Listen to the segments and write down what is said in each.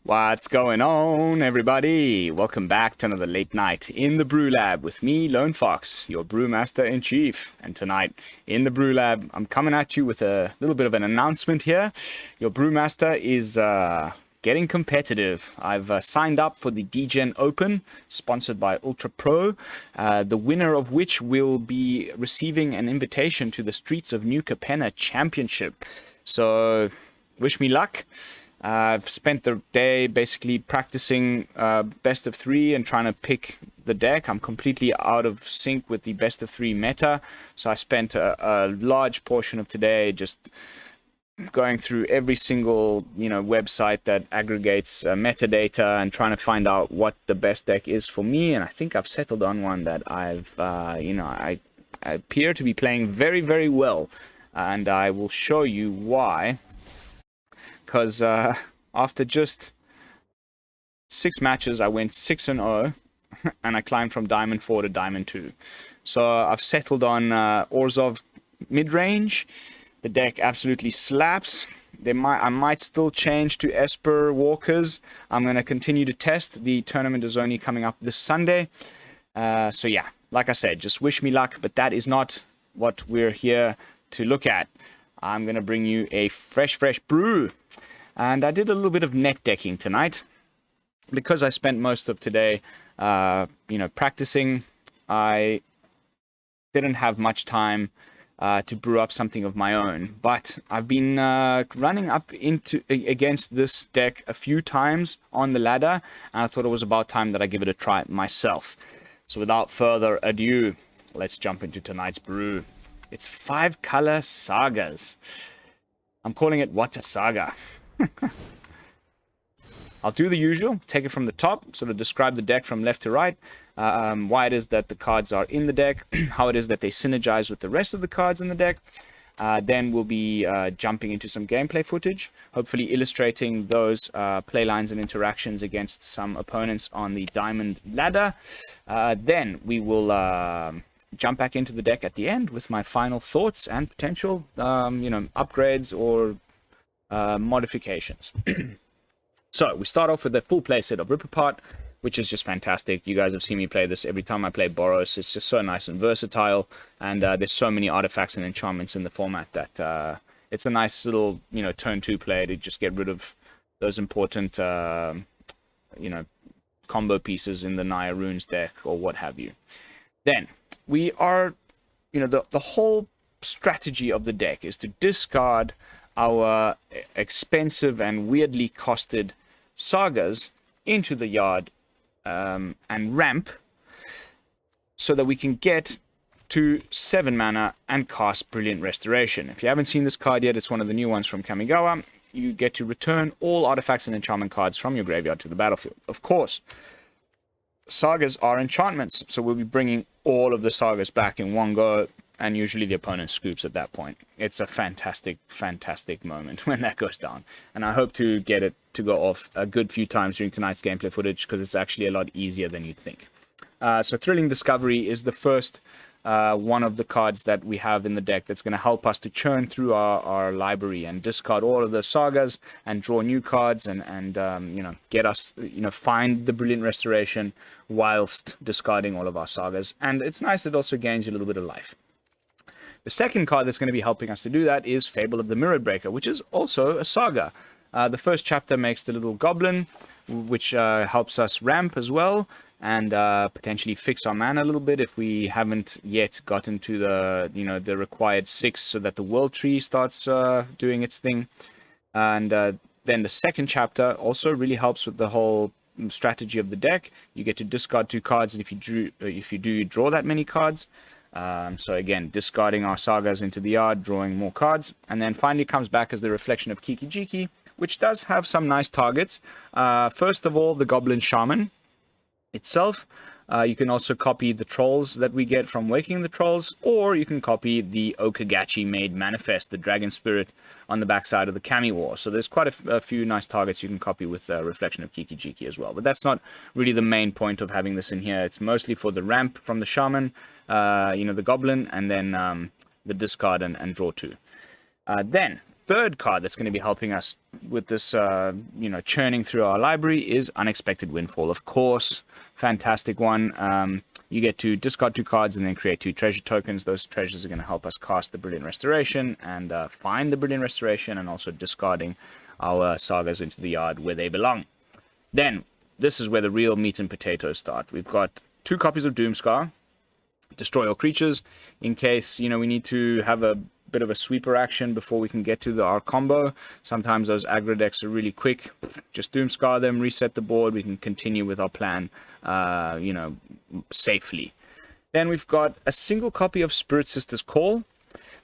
What's going on, everybody? Welcome back to another late night in the BrewLab with me, Lone Fox, your brewmaster-in-chief. And tonight in the BrewLab, I'm coming at you with a little bit of an announcement here. Your brewmaster is getting competitive. I've signed up for the DGen Open, sponsored by Ultra Pro, the winner of which will be receiving an invitation to the Streets of New Capenna Championship. So, wish me luck. I've spent the day basically practicing best of three and trying to pick the deck. I'm completely out of sync with the best of three meta, so I spent a large portion of today just going through every single website that aggregates metadata and trying to find out what the best deck is for me. And I think I've settled on one that I appear to be playing very, very well, and I will show you why. Because after just 6 matches, I went 6-0, and I climbed from Diamond 4 to Diamond 2. So I've settled on Orzhov mid-range. The deck absolutely slaps. I might still change to Esper Walkers. I'm going to continue to test. The tournament is only coming up this Sunday. So yeah, like I said, just wish me luck, but that is not what we're here to look at. I'm going to bring you a fresh brew. And I did a little bit of net decking tonight. Because I spent most of today, practicing, I didn't have much time to brew up something of my own. But I've been running up against this deck a few times on the ladder, and I thought it was about time that I give it a try myself. So without further ado, let's jump into tonight's brew. It's 5-color sagas. I'm calling it What a Saga. I'll do the usual, take it from the top, sort of describe the deck from left to right, why it is that the cards are in the deck, how it is that they synergize with the rest of the cards in the deck. Then we'll be jumping into some gameplay footage, hopefully illustrating those play lines and interactions against some opponents on the Diamond ladder. Then we will jump back into the deck at the end with my final thoughts and potential, upgrades or modifications. So we start off with the full playset of Rip Apart, which is just fantastic. You guys have seen me play this every time I play Boros. It's just so nice and versatile, and there's so many artifacts and enchantments in the format that it's a nice little turn 2 play to just get rid of those important combo pieces in the Naya Runes deck or what have you. Then we are, the whole strategy of the deck is to discard our expensive and weirdly costed sagas into the yard and ramp so that we can get to 7 mana and cast Brilliant Restoration. If you haven't seen this card yet, it's one of the new ones from Kamigawa. You get to return all artifacts and enchantment cards from your graveyard to the battlefield. Of course, sagas are enchantments, so we'll be bringing all of the sagas back in one go, and usually the opponent scoops at that point. It's a fantastic moment when that goes down, and I hope to get it to go off a good few times during tonight's gameplay footage, because it's actually a lot easier than you'd think. So Thrilling Discovery is the first one of the cards that we have in the deck that's going to help us to churn through our library and discard all of the sagas and draw new cards and get us find the Brilliant Restoration whilst discarding all of our sagas. And it's nice, it also gains you a little bit of life. The second card that's going to be helping us to do that is Fable of the Mirror Breaker, which is also a saga. The first chapter makes the little goblin, which helps us ramp as well, and potentially fix our mana a little bit if we haven't yet gotten to the required 6, so that the world tree starts doing its thing. And then the second chapter also really helps with the whole strategy of the deck. You get to discard 2 cards, and if you do, you draw that many cards. So again, discarding our sagas into the yard, drawing more cards, and then finally comes back as the Reflection of Kiki Jiki, which does have some nice targets. First of all, the Goblin Shaman itself. You can also copy the trolls that we get from Waking the Trolls, or you can copy the Okagachi made Manifest, the Dragon Spirit, on the backside of the Kami War. So there's quite a few nice targets you can copy with Reflection of Kiki Jiki as well. But that's not really the main point of having this in here. It's mostly for the ramp from the Shaman, the Goblin, and then the discard and draw 2. Then third card that's going to be helping us with this, churning through our library is Unexpected Windfall. Of course, fantastic one. You get to discard 2 cards and then create 2 treasure tokens. Those treasures are going to help us cast the Brilliant Restoration and find the Brilliant Restoration, and also discarding our sagas into the yard where they belong. Then, this is where the real meat and potatoes start. We've got 2 copies of Doomskar. Destroy all creatures in case, we need to have a bit of a sweeper action before we can get to our combo. Sometimes those aggro decks are really quick. Just Doomskar them, reset the board. We can continue with our plan, safely. Then we've got a single copy of Spirit Sister's Call.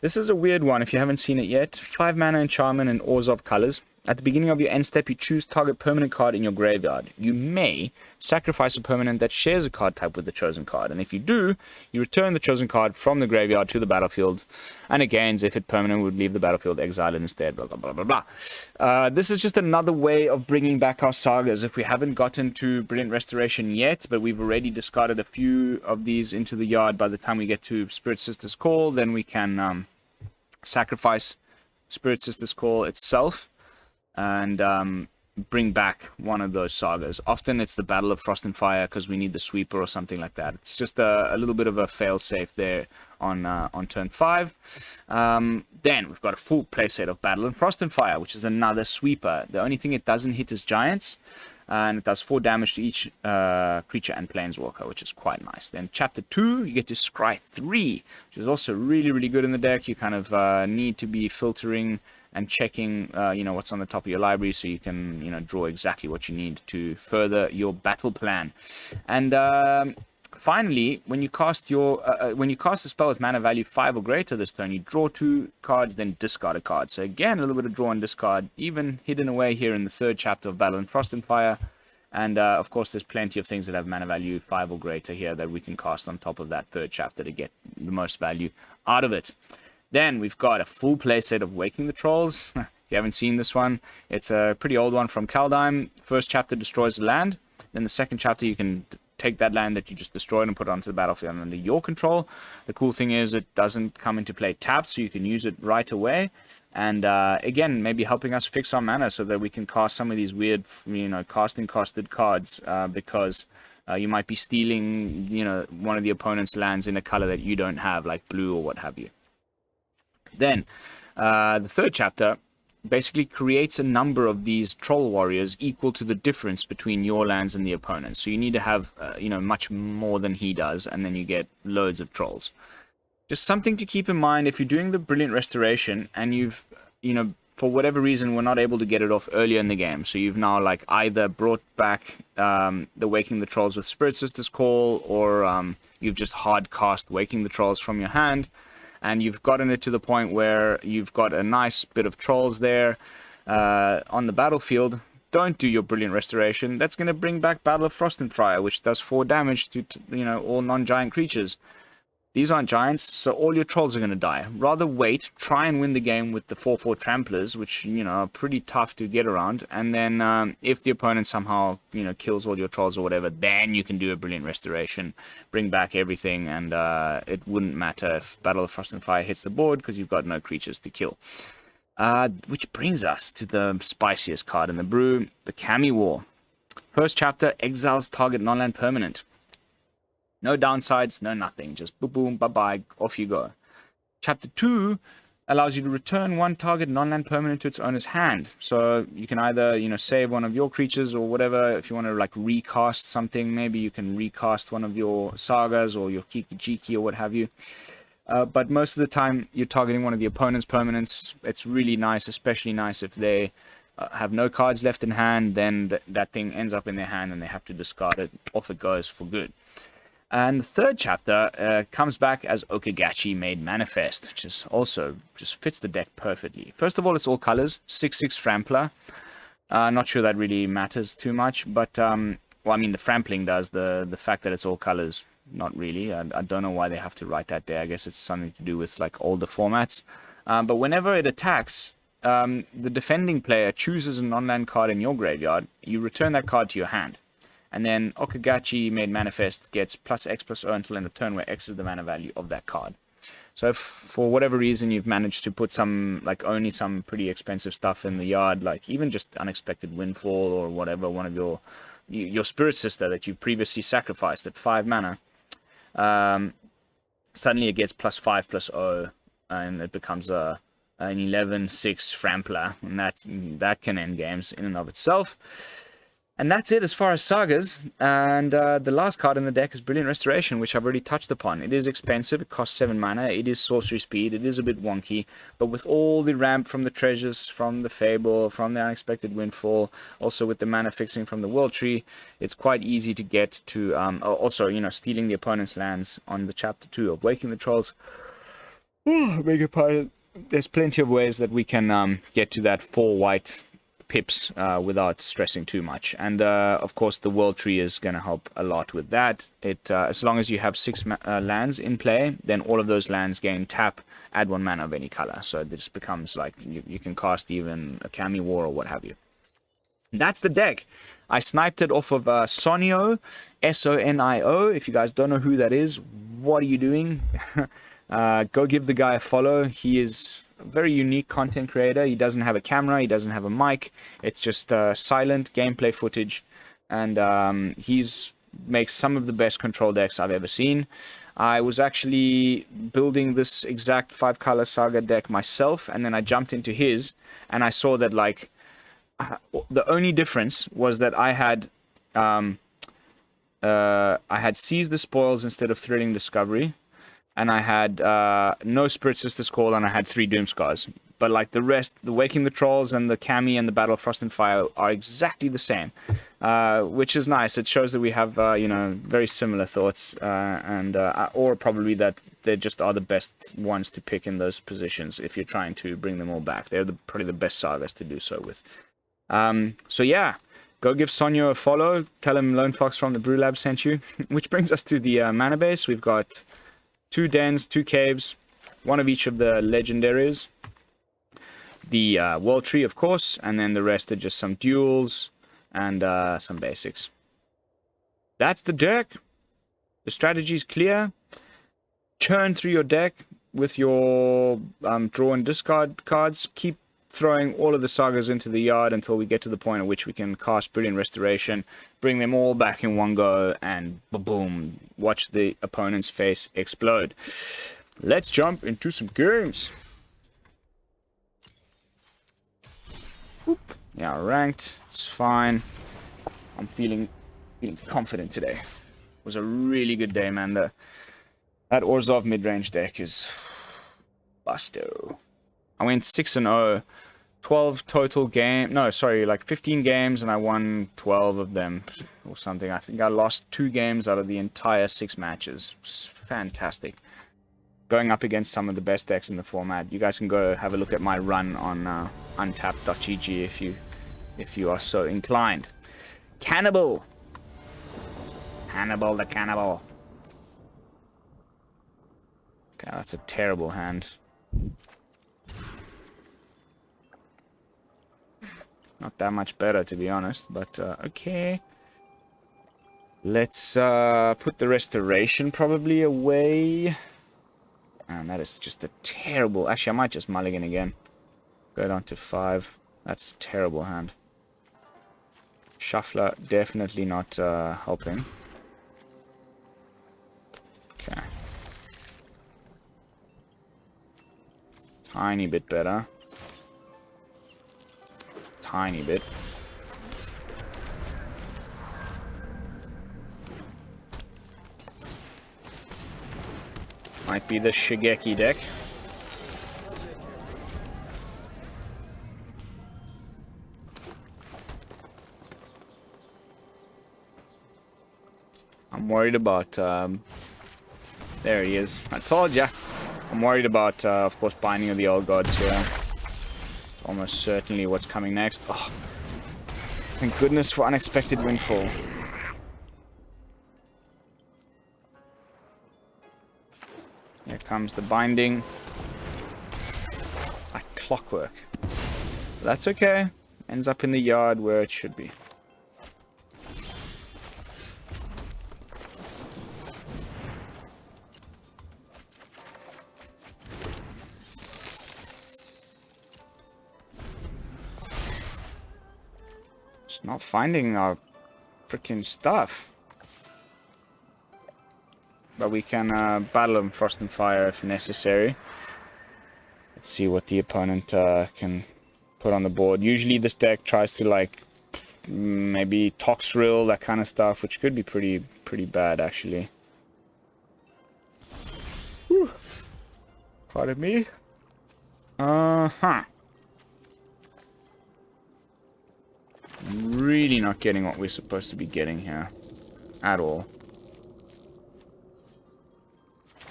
This is a weird one if you haven't seen it yet. 5 mana enchantment and Orzhov colors. At the beginning of your end step, you choose target permanent card in your graveyard. You may sacrifice a permanent that shares a card type with the chosen card. And if you do, you return the chosen card from the graveyard to the battlefield. And again, if it permanent would leave the battlefield, exile it instead, blah, blah, blah, blah, blah. This is just another way of bringing back our sagas. If we haven't gotten to Brilliant Restoration yet, but we've already discarded a few of these into the yard, by the time we get to Spirit Sister's Call, then we can sacrifice Spirit Sister's Call itself and bring back one of those sagas. Often it's the Battle of Frost and Fire because we need the sweeper or something like that. It's just a little bit of a fail-safe there on turn 5. Then we've got a full playset of Battle of Frost and Fire, which is another sweeper. The only thing it doesn't hit is giants, and it does 4 damage to each creature and planeswalker, which is quite nice. Then chapter 2, you get to scry 3, which is also really, really good in the deck. You kind of need to be filtering and checking, what's on the top of your library, so you can, draw exactly what you need to further your battle plan. And finally, when you cast a spell with mana value 5 or greater this turn, you draw 2 cards, then discard a card. So again, a little bit of draw and discard, even hidden away here in the 3rd chapter of Battle in Frost and Fire. And of course, there's plenty of things that have mana value 5 or greater here that we can cast on top of that 3rd chapter to get the most value out of it. Then we've got a full playset of Waking the Trolls. If you haven't seen this one, it's a pretty old one from Kaldheim. 1st chapter destroys the land. Then the 2nd chapter, you can take that land that you just destroyed and put it onto the battlefield under your control. The cool thing is it doesn't come into play tapped, so you can use it right away. And again, maybe helping us fix our mana so that we can cast some of these weird, casting costed cards, because you might be stealing, one of the opponent's lands in a color that you don't have, like blue or what have you. Then, the 3rd chapter basically creates a number of these troll warriors equal to the difference between your lands and the opponent. So you need to have, much more than he does, and then you get loads of trolls. Just something to keep in mind if you're doing the Brilliant Restoration and you've, for whatever reason, we're not able to get it off earlier in the game. So you've now, either brought back the Waking the Trolls with Spirit Sister's Call, or you've just hard cast Waking the Trolls from your hand. And you've gotten it to the point where you've got a nice bit of trolls there on the battlefield. Don't do your Brilliant Restoration. That's going to bring back Battle of Frost and Fire, which does 4 damage to all non-giant creatures. These aren't giants, so all your trolls are going to die. Rather wait, try and win the game with the 4/4 Tramplers, which, are pretty tough to get around. And then if the opponent somehow, kills all your trolls or whatever, then you can do a Brilliant Restoration, bring back everything, and it wouldn't matter if Battle of Frost and Fire hits the board because you've got no creatures to kill. Which brings us to the spiciest card in the brew, the Kami War. 1st chapter, exiles target non-land permanent. No downsides, no nothing. Just boom, boom, bye-bye, off you go. Chapter 2 allows you to return 1 target non-land permanent to its owner's hand. So you can either, save one of your creatures or whatever. If you want to, recast something, maybe you can recast one of your sagas or your Kiki-Jiki or what have you. But most of the time, you're targeting one of the opponent's permanents. It's really nice, especially nice if they have no cards left in hand. Then that thing ends up in their hand and they have to discard it. Off it goes for good. And the 3rd chapter comes back as Okagachi Made Manifest, which is also just fits the deck perfectly. First of all, it's all colors, 6/6 Frampler. Not sure that really matters too much, but the Frampling does. The fact that it's all colors, not really. I don't know why they have to write that there. I guess it's something to do with older formats. But whenever it attacks, the defending player chooses a non-land card in your graveyard. You return that card to your hand. And then Okagachi Made Manifest gets +X+O until end of turn, where X is the mana value of that card. So if for whatever reason you've managed to put some, like only some pretty expensive stuff in the yard, like even just Unexpected Windfall or whatever, one of your Spirit Sister that you previously sacrificed at 5 mana, suddenly it gets +5/+0, and it becomes an 11/6 Frampler, and that can end games in and of itself. And that's it as far as Sagas. And the last card in the deck is Brilliant Restoration, which I've already touched upon. It is expensive. It costs 7 mana. It is sorcery speed. It is a bit wonky. But with all the ramp from the treasures, from the Fable, from the Unexpected Windfall, also with the mana fixing from the World Tree, it's quite easy to get to... also, you know, stealing the opponent's lands on the Chapter 2 of Waking the Trolls. Beg your pardon. There's plenty of ways that we can get to that 4 white... pips without stressing too much, and of course the World Tree is going to help a lot with that. It as long as you have 6 lands in play, then all of those lands gain tap, add 1 mana of any color, so this becomes like you can cast even a Kami War or what have you. That's the deck. I sniped it off of Sonio, Sonio. If you guys don't know who that is, what are you doing? Go give the guy a follow. He is a very unique content creator. He doesn't have a camera, he doesn't have a mic. It's just silent gameplay footage, and he's makes some of the best control decks I've ever seen. I was actually building this exact 5-color Saga deck myself, and then I jumped into his, and I saw that like the only difference was that I had Seize the Spoils instead of Thrilling Discovery, and I had no Spirit Sister's Call, and I had 3 Doomskars. But like the rest, the Waking the Trolls and the Kami and the Battle of Frost and Fire are exactly the same, which is nice. It shows that we have, you know, very similar thoughts, or probably that they just are the best ones to pick in those positions if you're trying to bring them all back. They're probably the best Sagas to do so with. So yeah, go give Sonyo a follow. Tell him Lone Fox from the BrewLab sent you. Which brings us to the mana base. We've got 2 dens, 2 caves, 1 of each of the legendaries. The World Tree, of course, and then the rest are just some duels and some basics. That's the deck. The strategy's clear. Churn through your deck with your draw and discard cards. Keep throwing all of the Sagas into the yard until we get to the point at which we can cast Brilliant Restoration, bring them all back in one go, and boom, watch the opponent's face explode. Let's jump into some games. Whoop. Yeah, ranked. It's fine. I'm feeling confident today. It was a really good day, man. That Orzhov mid-range deck is busto. I went 6-0, 12 total game. No, sorry, like 15 games, and I won 12 of them or something. I think I lost 2 games out of the entire 6 matches. It's fantastic. Going up against some of the best decks in the format. You guys can go have a look at my run on untapped.gg if you are so inclined. Cannibal. Hannibal the Cannibal. Okay, that's a terrible hand. Not that much better, to be honest, but okay. Let's put the Restoration probably away. And that is just a terrible... Actually, I might just mulligan again. Go down to 5. That's a terrible hand. Shuffler definitely not helping. Okay. Tiny bit better. Tiny bit. Might be the Shigeki deck. I'm worried about... there he is. I told ya. I'm worried about, of course, Binding of the Old Gods here. It's almost certainly what's coming next. Oh, thank goodness for Unexpected Windfall. Here comes the Binding. Like clockwork. But that's okay. Ends up in the yard where it should be. It's not finding our freaking stuff. But we can battle him Frost and Fire if necessary. Let's see what the opponent can put on the board. Usually this deck tries to like maybe Toxrill, that kind of stuff, which could be pretty bad actually. Whew. Pardon me. Really not getting what we're supposed to be getting here at all.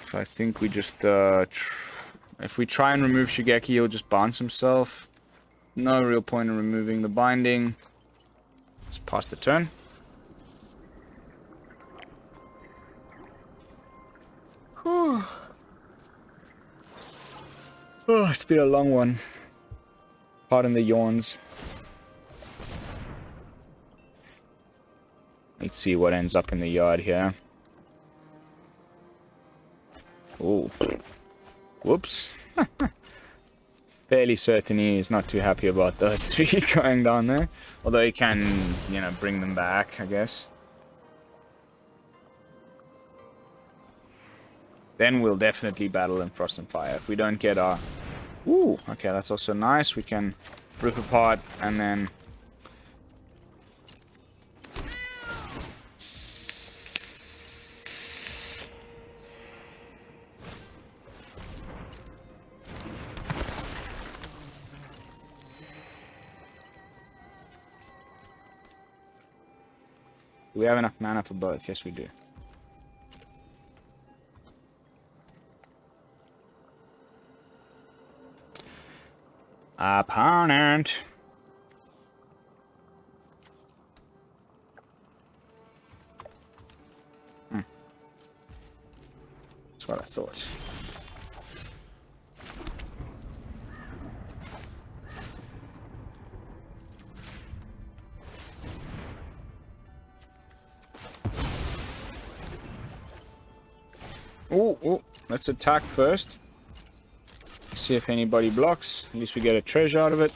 So I think we just if we try and remove Shigeki, he'll just bounce himself. No real point in removing the binding. Let's pass the turn. Whew. Oh, it's been a long one. Pardon the yawns. Let's see what ends up in the yard here. Oh. Whoops. Fairly certain he is not too happy about those three going down there. Although he can, you know, bring them back, I guess. Then we'll definitely battle in Frost and Fire. If we don't get our... Ooh, okay, that's also nice. We can rip apart and then... Do we have enough mana for both? Yes, we do. Opponent. That's what I thought. Oh, let's attack first. See if anybody blocks. At least we get a treasure out of it.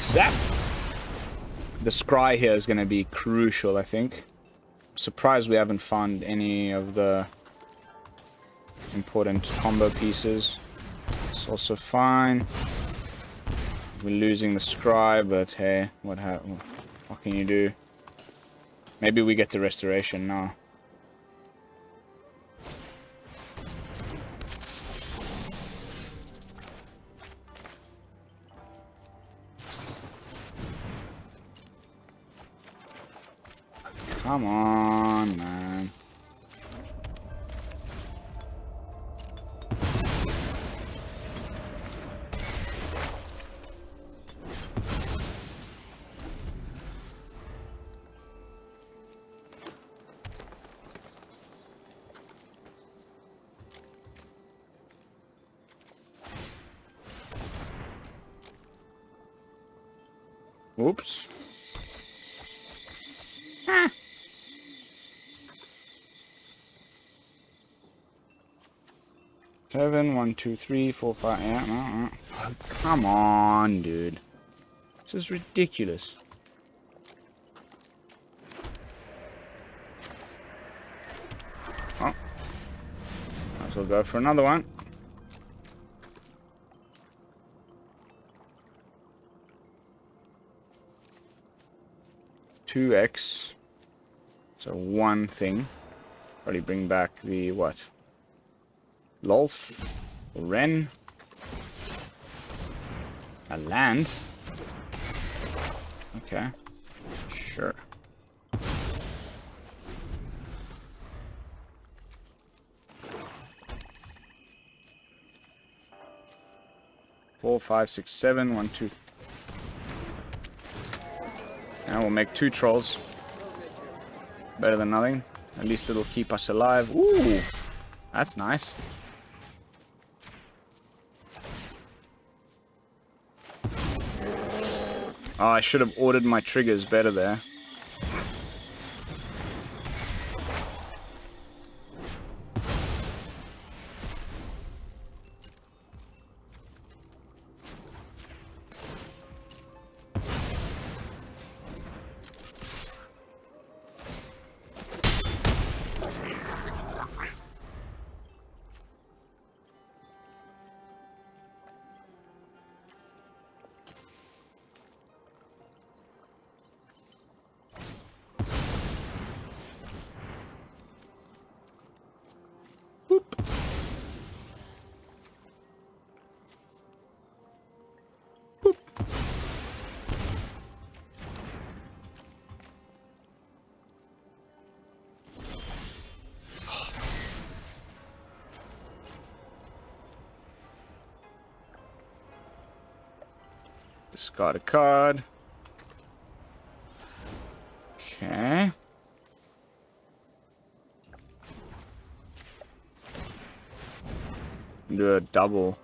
Zap! The scry here is going to be crucial, I think. Surprised we haven't found any of the important combo pieces. It's also fine. We're losing the scry, but hey, what can you do? Maybe we get the restoration now. Come on, man. Oops. 7, 1, 2, 3, 4, 5. Yeah, oh, come on, dude. This is ridiculous. Oh. Might as well go for another one. Two X. So one thing. Probably bring back the what? Lolth, Ren, a land. Okay, sure. Four, 5, 6, 7, 1, 2. And we'll make 2 trolls. Better than nothing. At least it'll keep us alive. Ooh, that's nice. Oh, I should have ordered my triggers better there. Discard a card. Okay. Do a double.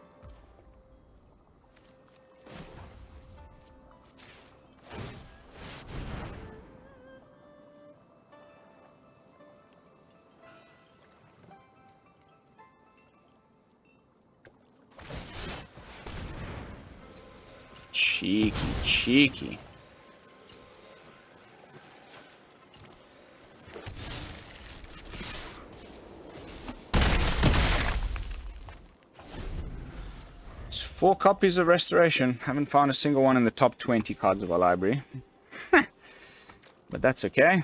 Cheeky, cheeky. It's 4 copies of Restoration. Haven't found a single one in the top 20 cards of our library. But that's okay.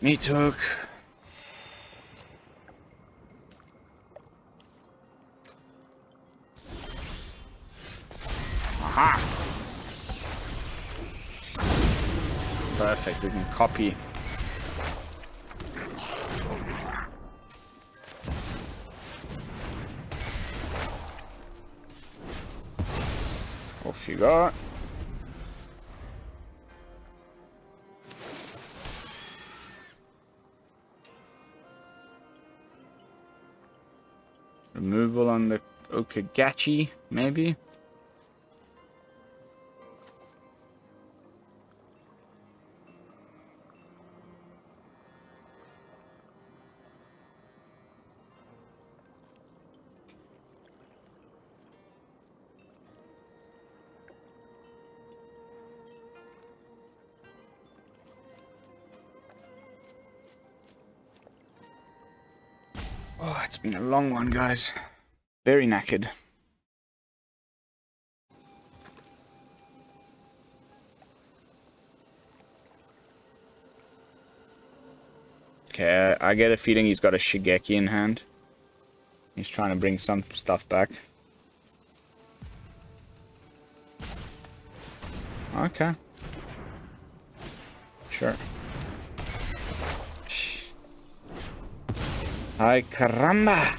Me took. Aha! Perfect, we can copy. Off you go. Removal on the Okagachi, maybe? Oh, it's been a long one, guys. Very knackered. Okay, I get a feeling he's got a Shigeki in hand. He's trying to bring some stuff back. Okay. Sure. Ay, caramba!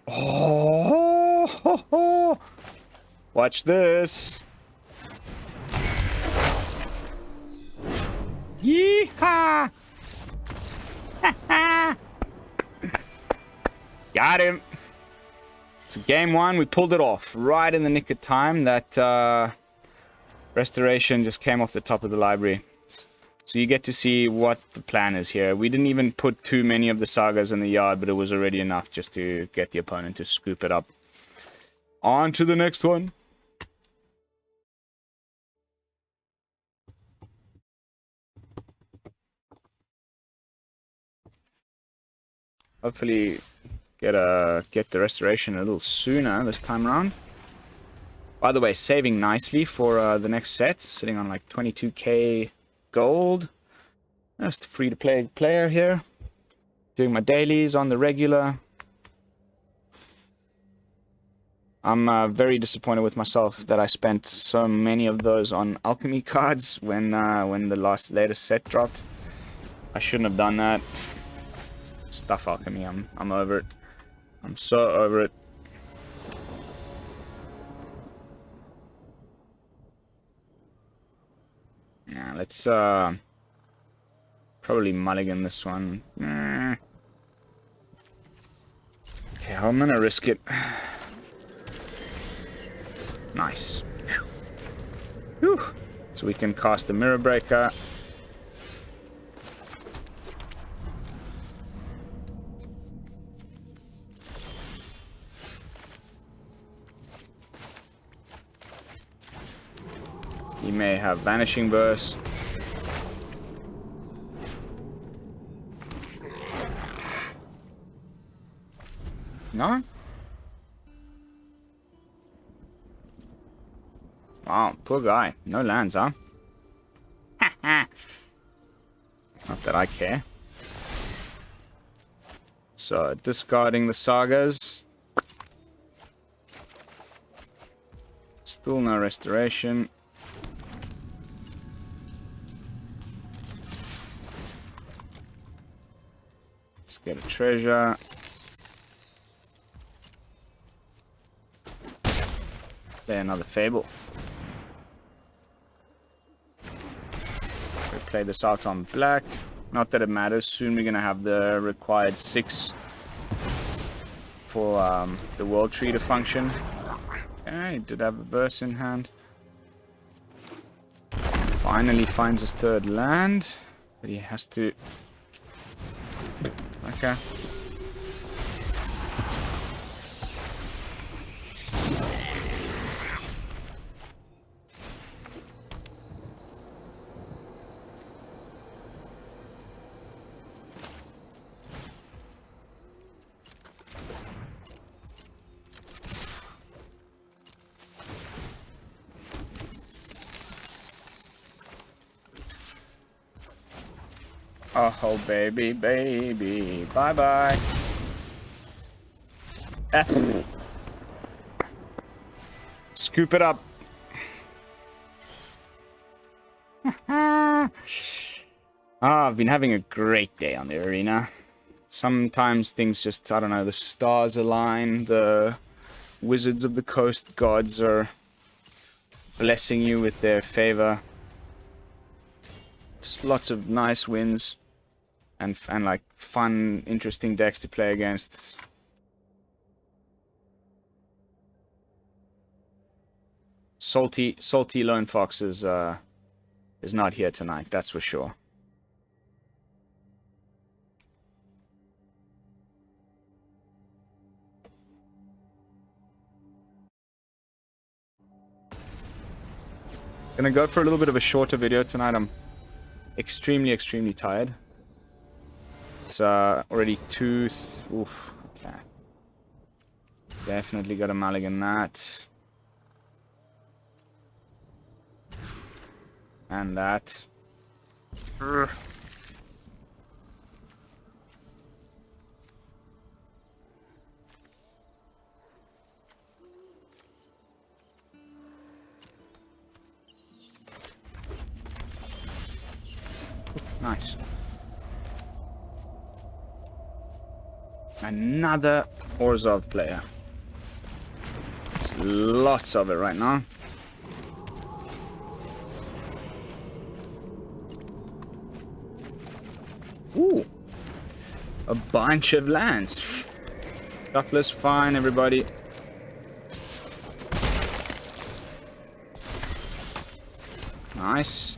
Oh, ho, ho. Watch this. Yeehaw! Got him. So game 1, we pulled it off right in the nick of time. That restoration just came off the top of the library. So you get to see what the plan is here. We didn't even put too many of the sagas in the yard, but it was already enough just to get the opponent to scoop it up. On to the next one. Hopefully get the restoration a little sooner this time around. By the way, saving nicely for the next set, sitting on like 22k gold. Just a free-to-play player here. Doing my dailies on the regular. I'm very disappointed with myself that I spent so many of those on alchemy cards when the latest set dropped. I shouldn't have done that. Stuff alchemy, I'm over it. I'm so over it. Yeah, let's probably mulligan this one. Okay, I'm gonna risk it. Nice. Whew. So we can cast the Mirror Breaker. He may have Vanishing Burst. No? Wow, poor guy. No lands, huh? Not that I care. So, discarding the Sagas. Still no restoration. Let's get a treasure. Play another Fable. We play this out on black. Not that it matters. Soon we're gonna have the required 6 for the World Tree to function. Okay, did have a verse in hand. Finally finds his 3rd land, but he has to. Okay. Oh, baby, baby. Bye-bye. Scoop it up. I've been having a great day on the arena. Sometimes things just, I don't know, the stars align, the wizards of the coast gods are blessing you with their favor. Just lots of nice wins. And like fun, interesting decks to play against. Salty Lone Fox is not here tonight, that's for sure. Gonna go for a little bit of a shorter video tonight. I'm extremely tired. It's already oof, okay. Definitely got a mulligan that. And that. Urgh. Nice. Another Orzhov player. There's lots of it right now. Ooh. A bunch of lands. Shuffler's fine, everybody. Nice.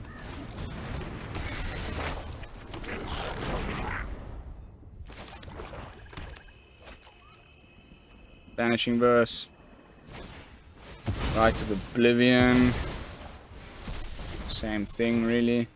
Vanishing Verse. Right of Oblivion. Same thing, really.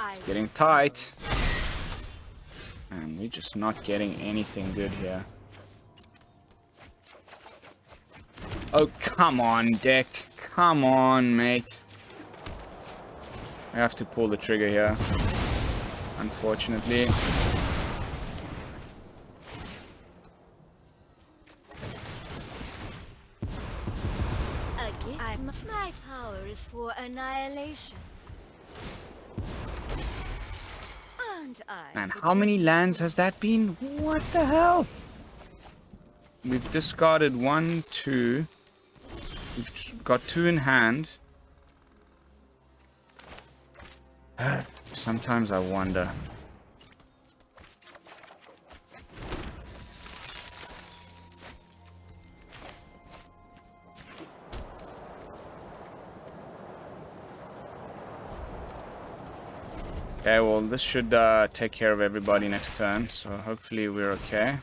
It's getting tight. We're just not getting anything good here. Oh, come on, deck. Come on, mate. I have to pull the trigger here, unfortunately. My power is for annihilation. And how many lands has that been? What the hell? We've discarded 1, 2. We've got 2 in hand. Sometimes I wonder. Okay, well, this should take care of everybody next turn, so hopefully we're okay.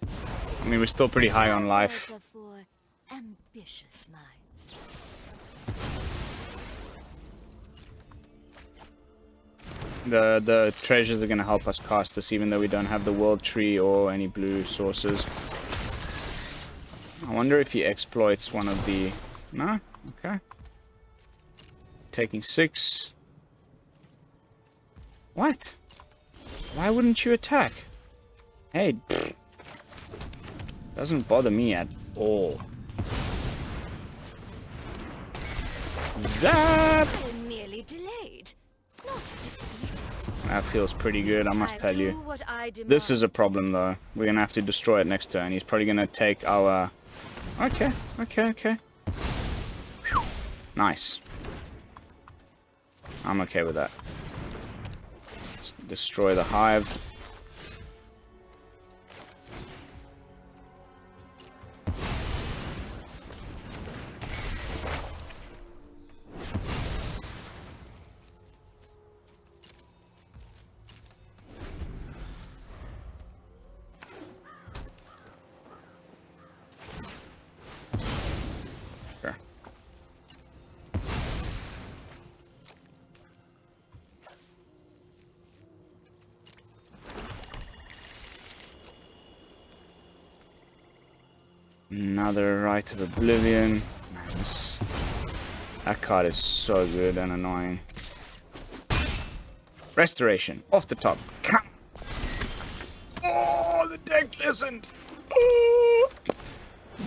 I mean, we're still pretty high on life. Ambitious minds. The treasures are going to help us cast this, even though we don't have the world tree or any blue sources. I wonder if he exploits one of the... No? Okay. Taking 6. What? Why wouldn't you attack? Hey, doesn't bother me at all. That merely delayed, not defeated. That feels pretty good, I must tell you. This is a problem though. We're gonna have to destroy it next turn. He's probably gonna take our... Okay. Whew. Nice. I'm okay with that. Let's destroy the hive. Another Rite of Oblivion. Man, that card is so good and annoying. Restoration. Off the top. Come. Oh, the deck listened. Oh.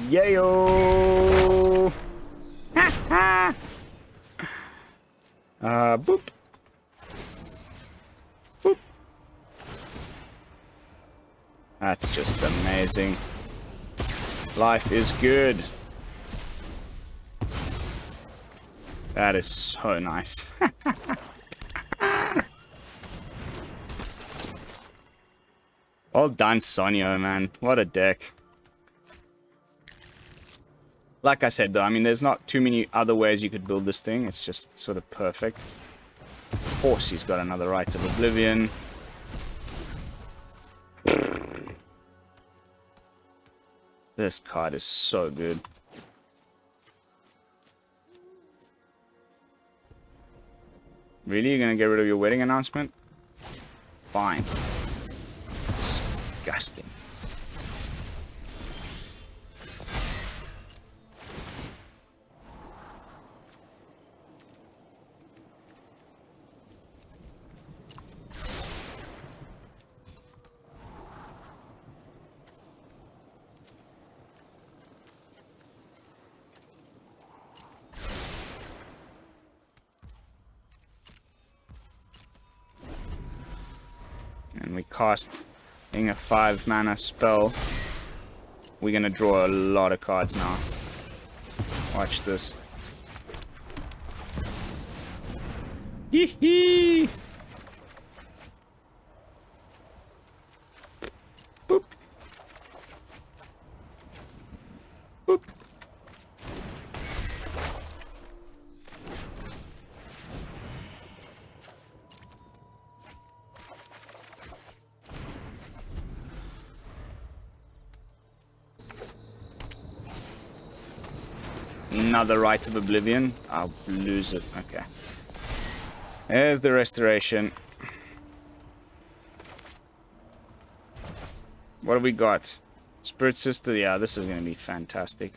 Yayo. Ha ha. Boop. Boop. That's just amazing. Life is good. That is so nice. Well done, Sonio, man. What a deck. Like I said, though, I mean, there's not too many other ways you could build this thing. It's just sort of perfect. Of course, he's got another Rites of Oblivion. This card is so good. Really? You're gonna get rid of your wedding announcement? Fine. Disgusting. And we cast in a 5-mana spell. We're gonna draw a lot of cards now. Watch this. Hee hee! Boop. Boop. Another Rite of Oblivion. I'll lose it. Okay. There's the restoration. What do we got? Spirit Sister. Yeah, this is going to be fantastic.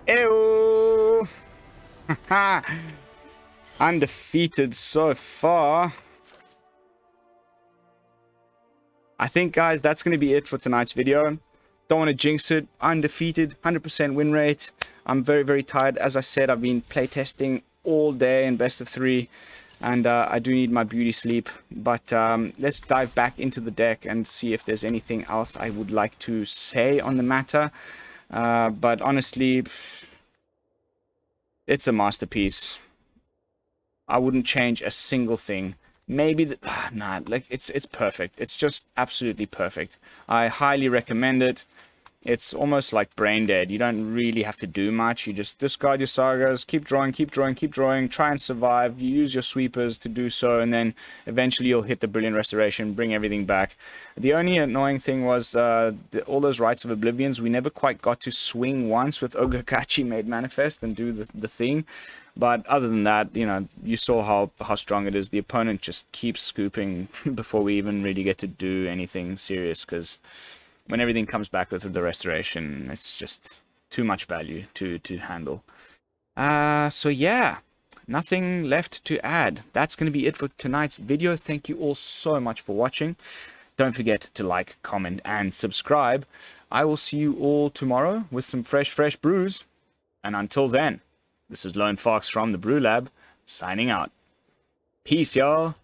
Ew! Undefeated so far. I think, guys, that's going to be it for tonight's video. Don't want to jinx it. Undefeated, 100% win rate. I'm very, very tired. As I said, I've been playtesting all day in best of 3. And I do need my beauty sleep. But let's dive back into the deck and see if there's anything else I would like to say on the matter. But honestly, it's a masterpiece. I wouldn't change a single thing. Maybe nah, like it's perfect. It's just absolutely perfect. I highly recommend it. It's almost like brain dead. You don't really have to do much. You just discard your sagas, keep drawing, keep drawing, keep drawing, try and survive. You use your sweepers to do so, and then eventually you'll hit the Brilliant Restoration, bring everything back. The only annoying thing was all those Rites of Oblivions. We never quite got to swing once with Ogakachi Made Manifest and do the thing. But other than that, you know, you saw how strong it is. The opponent just keeps scooping before we even really get to do anything serious, because when everything comes back with the restoration, it's just too much value to handle. So yeah, nothing left to add. That's going to be it for tonight's video. Thank you all so much for watching. Don't forget to like, comment, and subscribe. I will see you all tomorrow with some fresh brews. And until then, this is Lone Fox from the BrewLab, signing out. Peace, y'all.